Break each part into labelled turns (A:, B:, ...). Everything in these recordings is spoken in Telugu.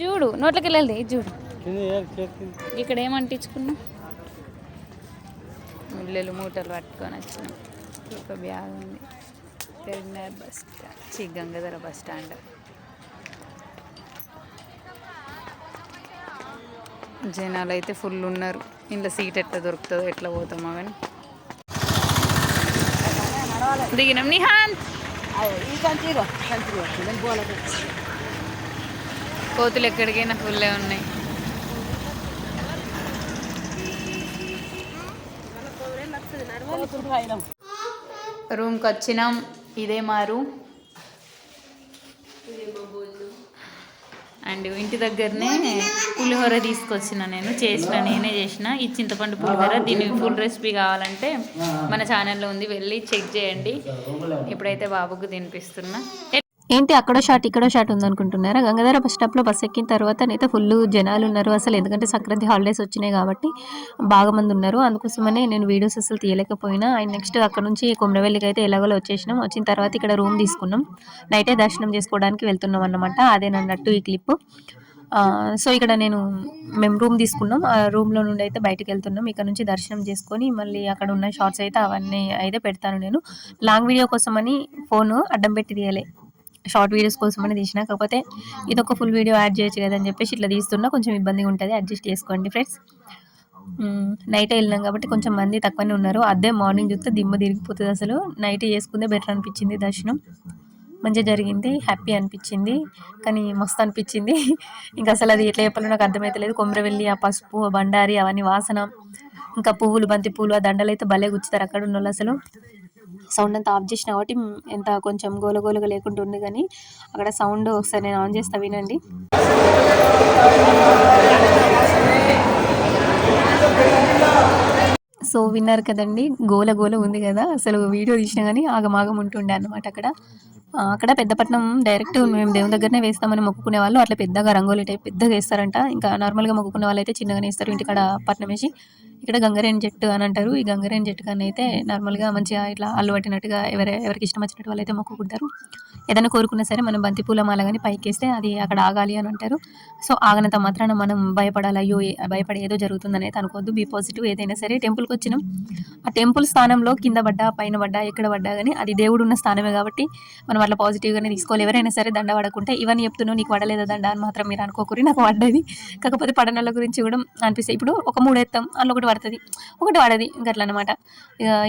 A: చూడు నోట్లకి వెళ్ళాలి చూడు ఇక్కడ ఏమంటించుకున్నా ముల్లెలు మూటలు పట్టుకొని వచ్చిన ఒక బ్యాగ్ ఉంది. Karimnagar bus stand Gangadhara bus stand. జనాలు అయితే ఫుల్ ఉన్నారు. ఇంట్లో సీట్ ఎట్లా దొరుకుతుందో ఎట్లా పోతామో కానీ దిగినాం. నిహాన్ కోతులు ఎక్కడికైనా ఫుల్లే ఉన్నాయి. రూమ్కి వచ్చినాం. ఇదే మా రూమ్. అండ్ ఇంటి దగ్గరనే పులిహోర తీసుకొచ్చిన నేనే చేసిన ఈ చింతపండు పులిహోర. దీని ఫుల్ రెసిపీ కావాలంటే మన ఛానల్లో ఉంది, వెళ్ళి చెక్ చేయండి. ఇప్పుడైతే బాబుకు తినిపిస్తున్నా.
B: ఏంటి అక్కడో షాట్ ఇక్కడో షాట్ ఉందనుకుంటున్నారా? గంగాధర బస్ స్టాప్లో బస్ ఎక్కిన తర్వాత అయితే ఫుల్ జనాలు ఉన్నారు అసలు. ఎందుకంటే సంక్రాంతి హాలిడేస్ వచ్చినాయి కాబట్టి బాగా మంది ఉన్నారు. అందుకోసమనే నేను వీడియోస్ అసలు తీయలేకపోయినా. అండ్ నెక్స్ట్ అక్కడ నుంచి కొమరవెల్లికి అయితే ఎలాగోలో వచ్చేసినాం. వచ్చిన తర్వాత ఇక్కడ రూమ్ తీసుకున్నాం. నైటే దర్శనం చేసుకోవడానికి వెళ్తున్నాం అన్నమాట. అదేనన్నట్టు ఈ క్లిప్. సో ఇక్కడ మేము రూమ్ తీసుకున్నాం. ఆ రూమ్లో నుండి అయితే బయటకు వెళ్తున్నాం. ఇక్కడ నుంచి దర్శనం చేసుకొని మళ్ళీ అక్కడ ఉన్న షార్ట్స్ అయితే అవన్నీ అయితే పెడతాను. నేను లాంగ్ వీడియో కోసమని ఫోన్ అడ్డం పెట్టి తీయలే, షార్ట్ వీడియోస్ కోసమని తీసిన. కాకపోతే ఇది ఒక ఫుల్ వీడియో యాడ్ చేయొచ్చు కదని చెప్పేసి ఇట్లా తీస్తున్నా. కొంచెం ఇబ్బందిగా ఉంటుంది, అడ్జస్ట్ చేసుకోండి ఫ్రెండ్స్. నైట్ వెళ్ళినాం కాబట్టి కొంచెం మంది తక్కువనే ఉన్నారు. అదే మార్నింగ్ చూస్తే దిమ్మ తిరిగిపోతుంది అసలు. నైట్ చేసుకుందే బెటర్ అనిపించింది. దర్శనం మంచిగా జరిగింది, హ్యాపీ అనిపించింది. కానీ మస్తు అనిపించింది. ఇంకా అసలు అది ఎట్లా చెప్పాలో నాకు అర్థమవుతలేదు. కొమరవెల్లి ఆ పసుపు బండారి అవన్నీ వాసన, ఇంకా పువ్వులు, బంతి పువ్వులు, ఆ దండలు అయితే భలే గుచ్చుతారు అక్కడ ఉన్న వాళ్ళు. అసలు సౌండ్ అంతా ఆఫ్ చేసిన కాబట్టి ఎంత కొంచెం గోలగోలుగా లేకుండా ఉంది. కానీ అక్కడ సౌండ్ ఒకసారి నేను ఆన్ చేస్తా, వినండి. సో విన్నారు కదండి, గోల గోల ఉంది కదా. అసలు వీడియో తీసినా కానీ ఆగమాగం ఉంటుండే అన్నమాట. అక్కడ పెద్దపట్నం డైరెక్ట్ మేము దేవుని దగ్గరనే వేస్తామని మొక్కుకునే వాళ్ళు అట్లా పెద్దగా రంగోలీ టైప్ పెద్దగా వేస్తారంట. ఇంకా నార్మల్గా మొక్కుకునే వాళ్ళు అయితే చిన్నగానే వేస్తారు ఇంటికాడ పట్నం వేసి. ఇక్కడ గంగరేణి చెట్టు అని అంటారు. ఈ గంగరేణి చెట్టు కానీ అయితే నార్మల్గా మంచిగా ఇట్లా అల్లు పట్టినట్టుగా ఎవరికి ఇష్టం వచ్చినట్టు వాళ్ళు అయితే మొక్కుకుంటారు. ఏదైనా కోరుకున్నా సరే మనం బంతిపూల మాల కానీ పైకి వేస్తే అది అక్కడ ఆగాలి అని అంటారు. సో ఆగనంత మాత్రాన మనం భయపడాలి, అయ్యో భయపడి ఏదో జరుగుతుందని అయితే అనుకోవద్దు. Be positive. ఏదైనా సరే టెంపుల్కి వచ్చినాం, ఆ టెంపుల్ స్థానంలో కింద పడ్డా పైన పడ్డా ఎక్కడ పడ్డా కానీ అది దేవుడు ఉన్న స్థానమే కాబట్టి మనం అట్లా పాజిటివ్గానే తీసుకోవాలి. ఎవరైనా సరే దండ పడకుంటే ఇవన్నీ చెప్తున్నావు నీకు పడలేదా దండ అని మాత్రం మీరు అనుకోకూరి. నాకు పడ్డది. కాకపోతే పడనల గురించి కూడా అనిపిస్తాయి. ఇప్పుడు ఒక 3 ఎత్తాం, అందులో ఒకటి పడుతుంది, ఒకటి పడది, ఇంకా అట్లా అనమాట.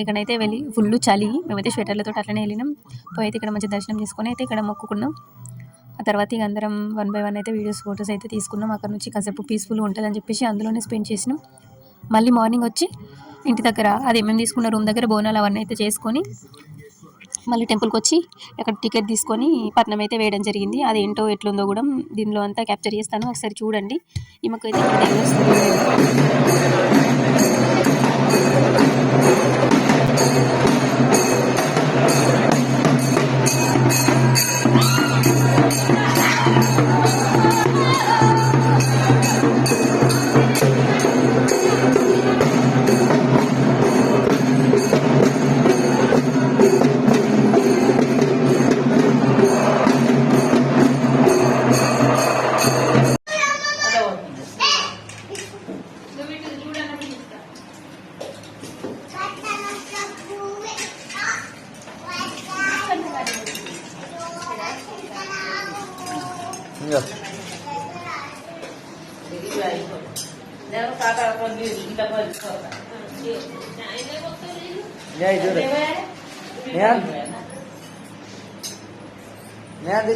B: ఇక్కడైతే వెళ్ళి ఫుల్ చలి, మేమైతే స్వెటర్లతో అట్లనే వెళ్ళినాం. పోయి అయితే ఇక్కడ మంచి దర్శనం చేసుకొని అయితే ఇక్కడ మొక్కుకున్నాం. ఆ తర్వాత ఇక అందరం 1 by 1 అయితే వీడియోస్ ఫొటోస్ అయితే తీసుకున్నాం. అక్కడ నుంచి కాసేపు పీస్ఫుల్గా ఉంటుందని చెప్పేసి అందులోనే స్పెండ్ చేసినాం. మళ్ళీ మార్నింగ్ వచ్చి ఇంటి దగ్గర అది మేము తీసుకున్న రూమ్ దగ్గర బోనాలు అవన్నీ అయితే చేసుకొని మళ్ళీ టెంపుల్కి వచ్చి అక్కడ టికెట్ తీసుకొని పట్నం అయితే వేయడం జరిగింది. అది ఏంటో ఎట్లుందో కూడా దీనిలో అంతా క్యాప్చర్ చేస్తాను, ఒకసారి చూడండి. ఈమెకైతే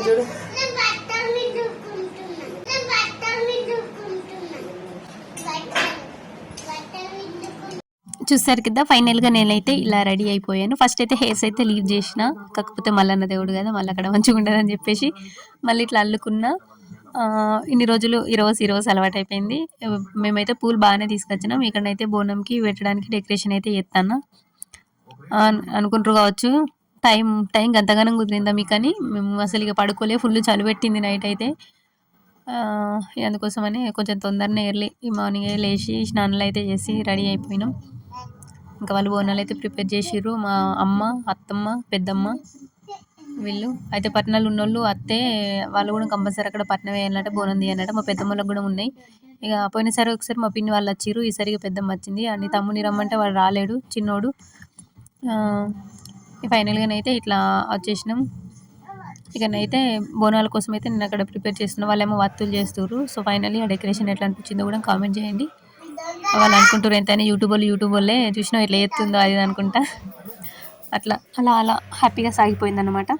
B: చూడు చూసారు కదా. ఫైనల్గా నేనైతే ఇలా రెడీ అయిపోయాను. ఫస్ట్ అయితే హెయిర్స్ అయితే లీవ్ చేసిన, కాకపోతే మల్లన్న దేవుడు కదా మళ్ళీ అక్కడ మంచిగా ఉండదని చెప్పేసి మళ్ళీ ఇట్లా అల్లుకున్నా. ఇన్ని రోజులు ఈరోజు అలవాటు అయిపోయింది. మేమైతే పూలు బాగానే తీసుకొచ్చినాం. ఇక్కడైతే బోనంకి పెట్టడానికి డెకరేషన్ అయితే చేస్తాను అనుకుంటారు కావచ్చు. టైం గంతగానం కుదిరిందా మీకు అని. మేము అసలు ఇక పడుకోలే, ఫుల్ చలి పెట్టింది నైట్ అయితే. అందుకోసమని కొంచెం తొందరనే ఈ మార్నింగే లేచి స్నానాలు అయితే చేసి రెడీ అయిపోయినాం. ఇంకా వాళ్ళు బోనాలు అయితే ప్రిపేర్ చేసిర్రు. మా అమ్మ, అత్తమ్మ, పెద్దమ్మ, వీళ్ళు. అయితే పట్నాలు ఉన్నోళ్ళు అత్తే వాళ్ళు కూడా కంపల్సరీ అక్కడ పట్నం వేయాలంట, బోనం తీయాలంట. మా పెద్దమ్మోళ్ళకి కూడా ఉన్నాయి. ఇక పోయినసారి ఒకసారి మా పిన్ని వాళ్ళు వచ్చిర్రు, ఈసారి పెద్దమ్మ వచ్చింది. అని తమ్ముని రమ్మంటే వాడు రాలేడు చిన్నోడు. ఫైనల్గానైతే ఇట్లా వచ్చేసినాం. ఇకనైతే బోనాల కోసం అయితే నేను అక్కడ ప్రిపేర్ చేస్తున్నా. వాళ్ళేమో వత్తులు చేస్తుర్రు. సో ఫైనల్లీ ఆ డెకరేషన్ ఎట్లా అనిపించిందో కూడా కామెంట్ చేయండి. వాళ్ళు అనుకుంటారు ఎంతైనా యూట్యూబ్ వాళ్ళే చూసినా ఎట్లా చేస్తుందో అది ఇది అనుకుంటా. అట్లా అలా అలా హ్యాపీగా సాగిపోయిందన్నమాట.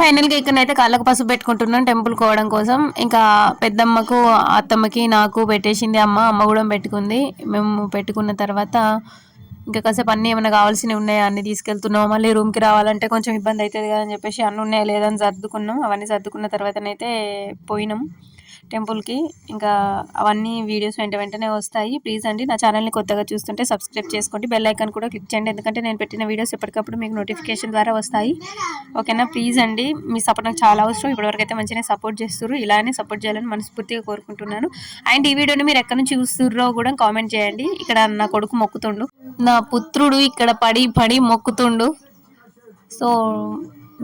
B: ఫైనల్గా ఇక్కడనైతే కాళ్ళకు పసుపు పెట్టుకుంటున్నాం టెంపుల్ కోవడం కోసం. ఇంకా పెద్దమ్మకు అత్తమ్మకి నాకు పెట్టేసింది అమ్మ కూడా పెట్టుకుంది. మేము పెట్టుకున్న తర్వాత ఇంకా కాసేపు అన్నీ ఏమైనా కావాల్సినవి ఉన్నాయా అన్నీ తీసుకెళ్తున్నాం. మళ్ళీ రూమ్కి రావాలంటే కొంచెం ఇబ్బంది అవుతుంది కదా అని చెప్పేసి అన్నీ ఉన్నాయా లేదని సర్దుకున్నాం. అవన్నీ సర్దుకున్న తర్వాతనైతే పోయినాం టెంపుల్కి. ఇంకా అవన్నీ వీడియోస్ వెంటనే వస్తాయి. ప్లీజ్ అండి నా ఛానల్ని కొత్తగా చూస్తుంటే సబ్స్క్రైబ్ చేసుకోండి, బెల్ ఐకాన్ కూడా క్లిక్ చేయండి. ఎందుకంటే నేను పెట్టిన వీడియోస్ ఎప్పటికప్పుడు మీకు నోటిఫికేషన్ ద్వారా వస్తాయి. ఓకేనా? ప్లీజ్ అండి, మీ సపోర్ట్ నాకు చాలా అవసరం. ఇప్పటివరకు అయితే మంచిగా సపోర్ట్ చేస్తున్నారు, ఇలానే సపోర్ట్ చేయాలని మనస్ఫూర్తిగా కోరుకుంటున్నాను. అండ్ ఈ వీడియోని మీరు ఎక్కడి నుంచి చూస్తుర్రో కూడా కామెంట్ చేయండి. ఇక్కడ నా కొడుకు మొక్కుతుండు, నా పుత్రుడు ఇక్కడ పడి మొక్కుతుండు. సో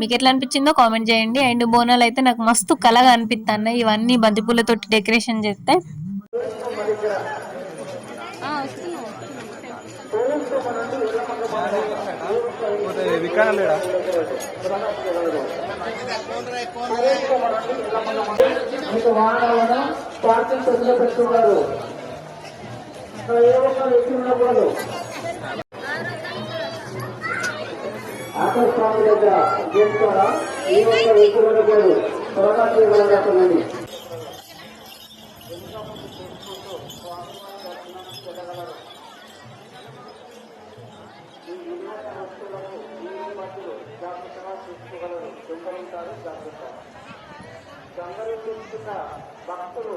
B: మీకు ఎట్లా అనిపించిందో కామెంట్ చేయండి. అండ్ బోనాలు అయితే నాకు మస్తు కలగా అనిపిస్తున్నాయి ఇవన్నీ బంతిపూలతోటి డెకరేషన్ చేస్తే.
C: ఆకస్మాన్ దగ్గర చేసుకోవడా ఈ ఒక్క వ్యక్తులను కూడా త్వరగా చేయగలగండి. భక్తులు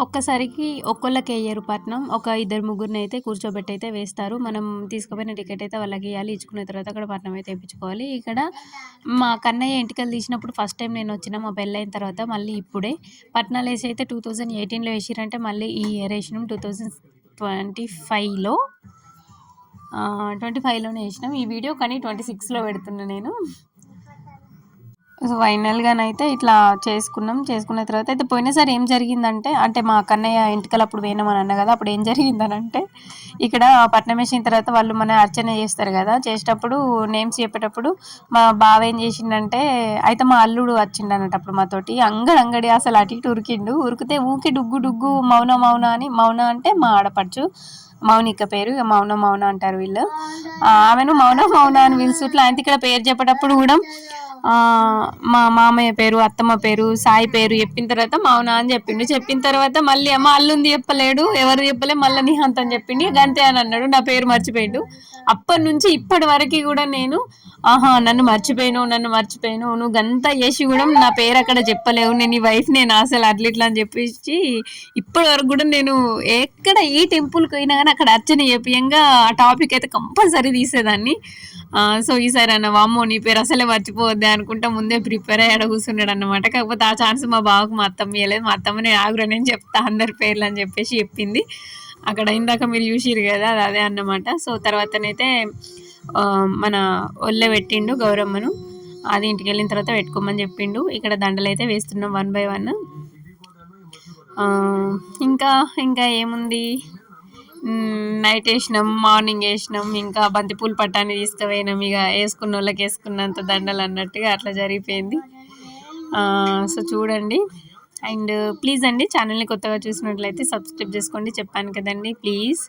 B: ఒక్కసారికి ఒక్కొక్కళ్ళకి వేయరు పట్నం, ఒక ఇద్దరు ముగ్గురిని అయితే కూర్చోబెట్టి అయితే వేస్తారు. మనం తీసుకుపోయిన టికెట్ అయితే వాళ్ళకి ఇవ్వాలి, ఇచ్చుకున్న తర్వాత అక్కడ పట్నం అయితే వేయించుకోవాలి. ఇక్కడ మా కన్నయ్య ఎంటికలు తీసినప్పుడు ఫస్ట్ టైం నేను వచ్చిన, మా పెళ్ళైన తర్వాత మళ్ళీ ఇప్పుడే పట్నాలు వేసి అయితే 2018లో వేసిరంటే మళ్ళీ ఈ ఇయర్ వేసినాం 2025లో 25లోనే వేసినాం ఈ వీడియో, కానీ 26లో పెడుతున్నా నేను. సో ఫైనల్గానైతే ఇట్లా చేసుకున్న తర్వాత అయితే పోయినసారి ఏం జరిగిందంటే అంటే మా కన్నయ్య ఇంటికలు అప్పుడు పోయినామని అన్న కదా అప్పుడు ఏం జరిగిందనంటే ఇక్కడ పట్నం వేసిన తర్వాత వాళ్ళు మన అర్చన చేస్తారు కదా చేసేటప్పుడు నేమ్స్ చెప్పేటప్పుడు మా బావ ఏం చేసిండంటే అయితే మా అల్లుడు వచ్చిండు అన్నట్టు అప్పుడు మాతోటి అంగడి అసలు అటు ఇటు ఉరికిండు ఉరికితే ఊకి డుగ్గు డుగ్గు మౌన అని మౌన అంటే మా ఆడపడుచు మౌనిక పేరు ఇక మౌన అంటారు వీళ్ళు ఆమెను మౌన అని పిలుసు ఇట్లా అయితే ఇక్కడ పేరు చెప్పేటప్పుడు కూడా మా మామయ్య పేరు అత్తమ్మ పేరు సాయి పేరు చెప్పిన తర్వాత మౌన అని చెప్పిన తర్వాత మళ్ళీ అమ్మ అల్లుంది చెప్పలేడు ఎవరు చెప్పలే మళ్ళీ నిహాంత్ అని చెప్పిండి గంతే అని అన్నాడు నా పేరు మర్చిపోయాడు అప్పటి నుంచి ఇప్పటి వరకు కూడా నేను నన్ను మర్చిపోయాను నువ్వు గంతా చేసి కూడా నా పేరు అక్కడ చెప్పలేవు నేను ఈ వైఫ్ నేను అసలు అట్లా అని చెప్పేసి ఇప్పటి వరకు కూడా నేను ఎక్కడ ఏ టెంపుల్కి అయినా కానీ అక్కడ అర్చన చెప్పియంగా ఆ టాపిక్ అయితే కంపల్సరీ తీసేదాన్ని సో ఈసారి అన్న వామ్మో నీ పేరు అసలే మర్చిపోవద్దే అనుకుంటా ముందే ప్రిపేర్ అయ్యి కూర్చున్నాడు అన్నమాట కాకపోతే ఆ ఛాన్స్ మా బావకు మా అత్తమ్మ ఇవ్వలేదు మా అత్తమ్మ నేను ఆగురా నేను చెప్తా అందరి పేర్లు అని చెప్పేసి చెప్పింది అక్కడ ఇందాక మీరు చూసిరు కదా అది అదే అన్నమాట సో తర్వాతనైతే మన ఒళ్ళే పెట్టిండు గౌరమ్మను అది ఇంటికి వెళ్ళిన తర్వాత పెట్టుకోమని చెప్పిండు ఇక్కడ దండలు అయితే వేస్తున్నాం 1 by 1 ఇంకా ఏముంది నైట్ వేసినాం మార్నింగ్ వేసినాం ఇంకా బంతిపూలు పట్టాన్ని తీసుకుపోయినాం ఇక వేసుకున్న వాళ్ళకి వేసుకున్నంత దండలు అన్నట్టుగా అట్లా జరిగిపోయింది సో చూడండి అండ్ ప్లీజ్ అండి ఛానల్ని కొత్తగా చూసినట్లయితే సబ్స్క్రైబ్ చేసుకోండి చెప్పాను కదండి ప్లీజ్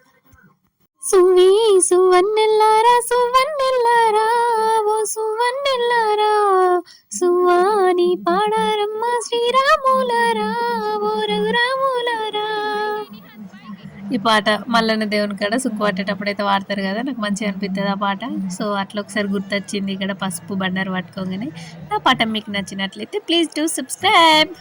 B: సువన్నెల్లారా ఓ సువన్నెల్లారా సువాని పాడారమ్మ శ్రీరాములారా ఓ రఘురాములారా ఈ పాట మల్లన్న దేవుని కాడ సుక్కు పట్టేటప్పుడు అయితే వాడతారు కదా నాకు మంచిగా అనిపిస్తుంది ఆ పాట సో అట్లా ఒకసారి గుర్తొచ్చింది ఇక్కడ పసుపు బండారు పట్టుకోగానే ఆ పాట మీకు నచ్చినట్లయితే ప్లీజ్ డూ సబ్స్క్రైబ్